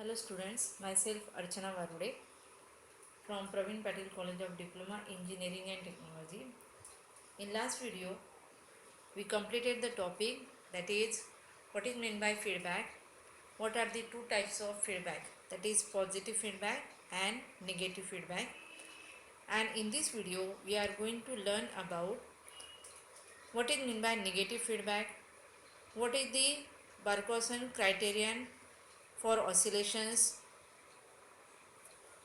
Hello students, myself Archana Varude from Praveen Patel College of Diploma Engineering and Technology. In last video, we completed the topic, that is what is meant by feedback, what are the two types of feedback, that is positive feedback and negative feedback. And in this video, we are going to learn about what is meant by negative feedback, what is the Barkhausen criterion for oscillations,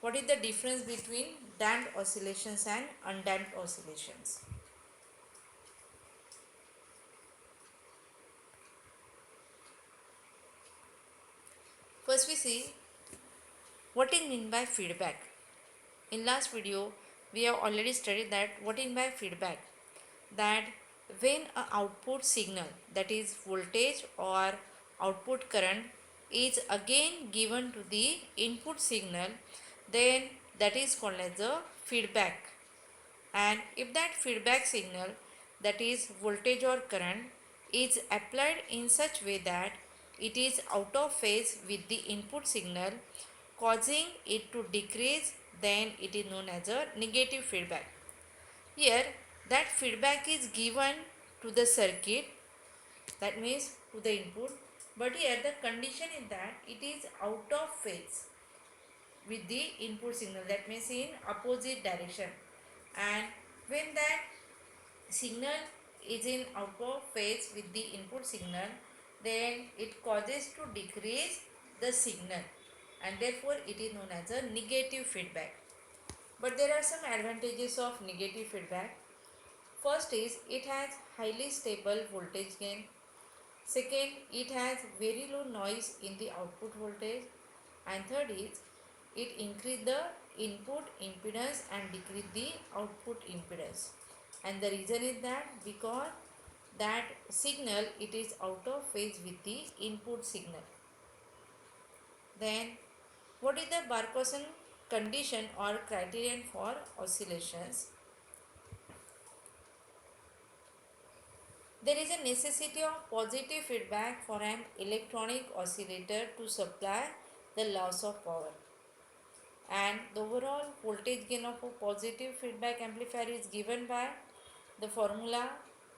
what is the difference between damped oscillations and undamped oscillations. First we see what is meant by feedback. In last video we have already studied that what is meant by feedback, that when a output signal, that is voltage or output current, is again given to the input signal, then that is called as a feedback. And if that feedback signal, that is voltage or current, is applied in such way that it is out of phase with the input signal, causing it to decrease, then it is known as a negative feedback. Here that feedback is given to the circuit, that means to the input, but here the condition is that it is out of phase with the input signal, that means in opposite direction. And when that signal is in out of phase with the input signal, then it causes to decrease the signal, and therefore it is known as a negative feedback. But there are some advantages of negative feedback. First is it has highly stable voltage gain. Second, it has very low noise in the output voltage. And third is it increase the input impedance and decrease the output impedance. And the reason is that because that signal, it is out of phase with the input signal. Then what is the Barkhausen condition or criterion for oscillations? There is a necessity of positive feedback for an electronic oscillator to supply the loss of power. And the overall voltage gain of a positive feedback amplifier is given by the formula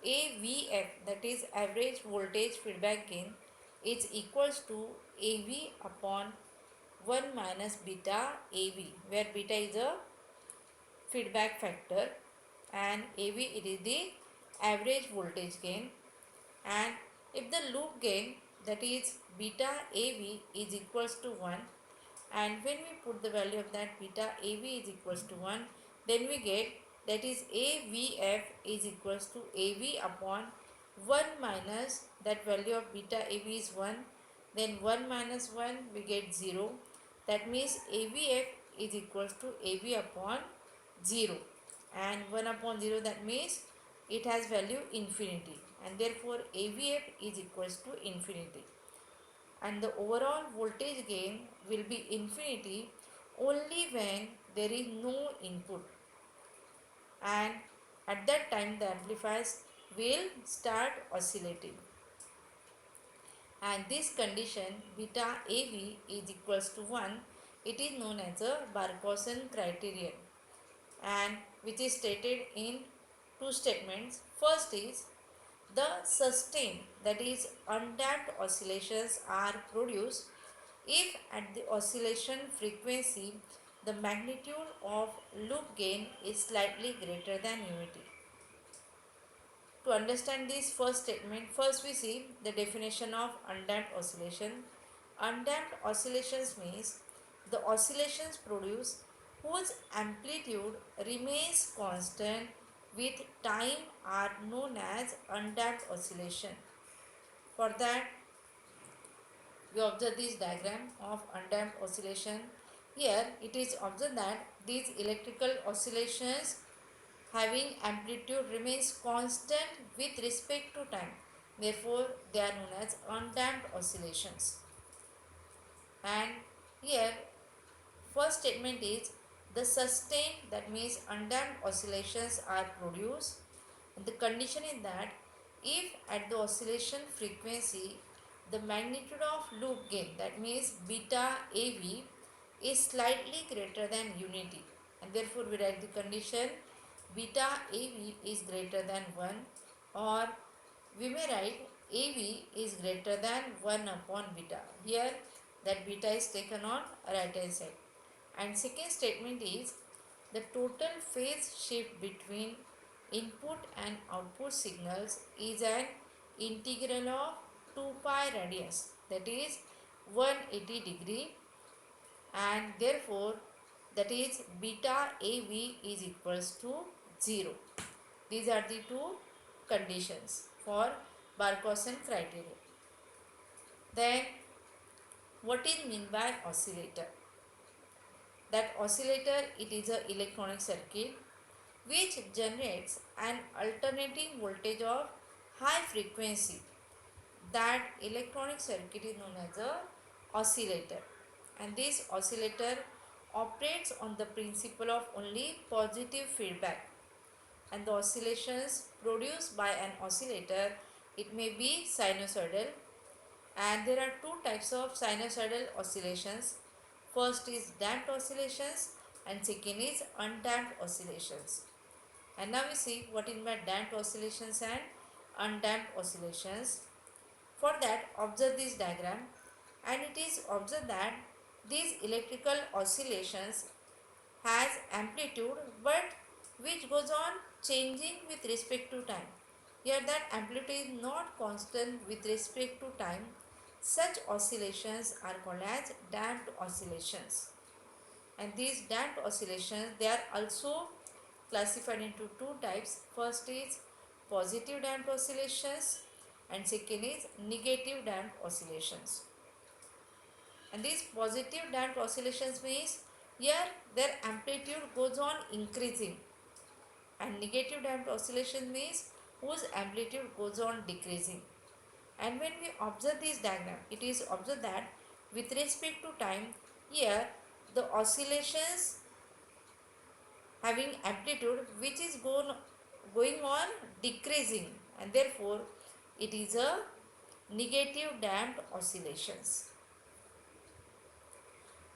AVF, that is average voltage feedback gain, is equals to AV upon 1 minus beta AV, where beta is a feedback factor and AV it is the average voltage gain. And if the loop gain, that is beta AV, is equals to 1, and when we put the value of that beta AV is equals to 1, then we get, that is AVF is equals to AV upon 1 minus that value of beta AV is 1, then 1 minus 1 we get 0, that means AVF is equals to AV upon 0, and 1 upon 0, that means it has value infinity, and therefore AVF is equals to infinity. And the overall voltage gain will be infinity only when there is no input, and at that time the amplifiers will start oscillating. And this condition beta AV is equals to 1, it is known as a Barkhausen criterion, and which is stated in two statements. First is the sustained, that is undamped oscillations are produced if at the oscillation frequency the magnitude of loop gain is slightly greater than unity. To understand this first statement, first we see the definition of undamped oscillation. Undamped oscillations means the oscillations produced whose amplitude remains constant with time are known as undamped oscillation. For that, we observe this diagram of undamped oscillation. Here it is observed that these electrical oscillations having amplitude remains constant with respect to time. Therefore, they are known as undamped oscillations. And here, first statement is the sustained, that means undamped oscillations are produced. And the condition is that if at the oscillation frequency the magnitude of loop gain, that means beta AV, is slightly greater than unity, and therefore we write the condition beta AV is greater than 1, or we may write AV is greater than 1 upon beta. Here that beta is taken on right hand side. And second statement is the total phase shift between input and output signals is an integral of 2 pi radians, that is 180 degree, and therefore that is beta AV is equals to 0. These are the two conditions for Barkhausen criteria. Then what is meant by oscillator? That oscillator, it is a electronic circuit which generates an alternating voltage of high frequency. That electronic circuit is known as a oscillator, and this oscillator operates on the principle of only positive feedback, and the oscillations produced by an oscillator, it may be sinusoidal, and there are two types of sinusoidal oscillations. First is damped oscillations and second is undamped oscillations. And now we see what is by damped oscillations and undamped oscillations. For that, observe this diagram, and it is observed that these electrical oscillations has amplitude but which goes on changing with respect to time. Here that amplitude is not constant with respect to time. Such oscillations are called as damped oscillations. And these damped oscillations, they are also classified into two types. First is positive damped oscillations and second is negative damped oscillations. And these positive damped oscillations means here their amplitude goes on increasing, and negative damped oscillation means whose amplitude goes on decreasing. And when we observe this diagram, it is observed that with respect to time, here the oscillations having amplitude which is going on decreasing, and therefore it is a negative damped oscillations.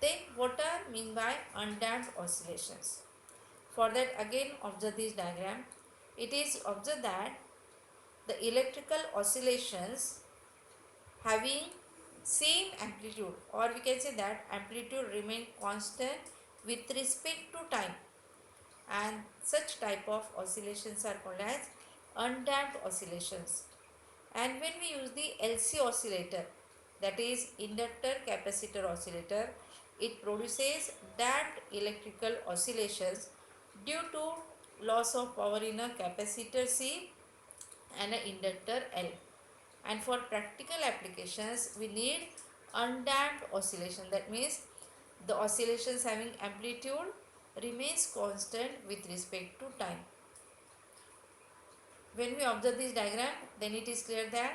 Then what are mean by undamped oscillations? For that again observe this diagram. It is observed that the electrical oscillations having same amplitude, or we can say that amplitude remain constant with respect to time, and such type of oscillations are called as undamped oscillations. And when we use the LC oscillator, that is inductor capacitor oscillator, it produces damped electrical oscillations due to loss of power in a capacitor C and an inductor L. And for practical applications, we need undamped oscillation. That means the oscillations having amplitude remains constant with respect to time. When we observe this diagram, then it is clear that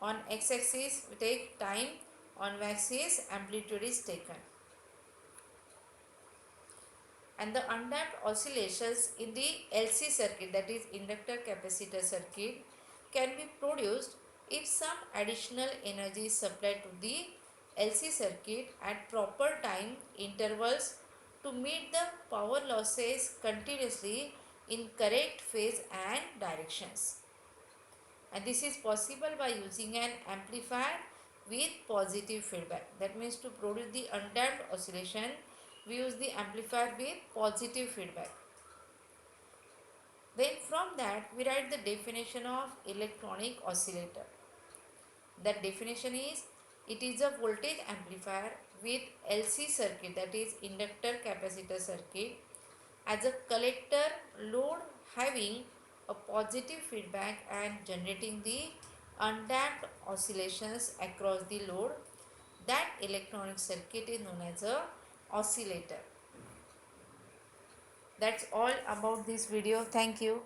on x-axis we take time, on y-axis amplitude is taken. And the undamped oscillations in the LC circuit, that is inductor capacitor circuit, can be produced if some additional energy is supplied to the LC circuit at proper time intervals to meet the power losses continuously in correct phase and directions. And this is possible by using an amplifier with positive feedback. That means to produce the undamped oscillation, we use the amplifier with positive feedback. Then from that we write the definition of electronic oscillator. That definition is, it is a voltage amplifier with LC circuit, that is inductor capacitor circuit, as a collector load having a positive feedback and generating the undamped oscillations across the load. That electronic circuit is known as a oscillator. That's all about this video. Thank you.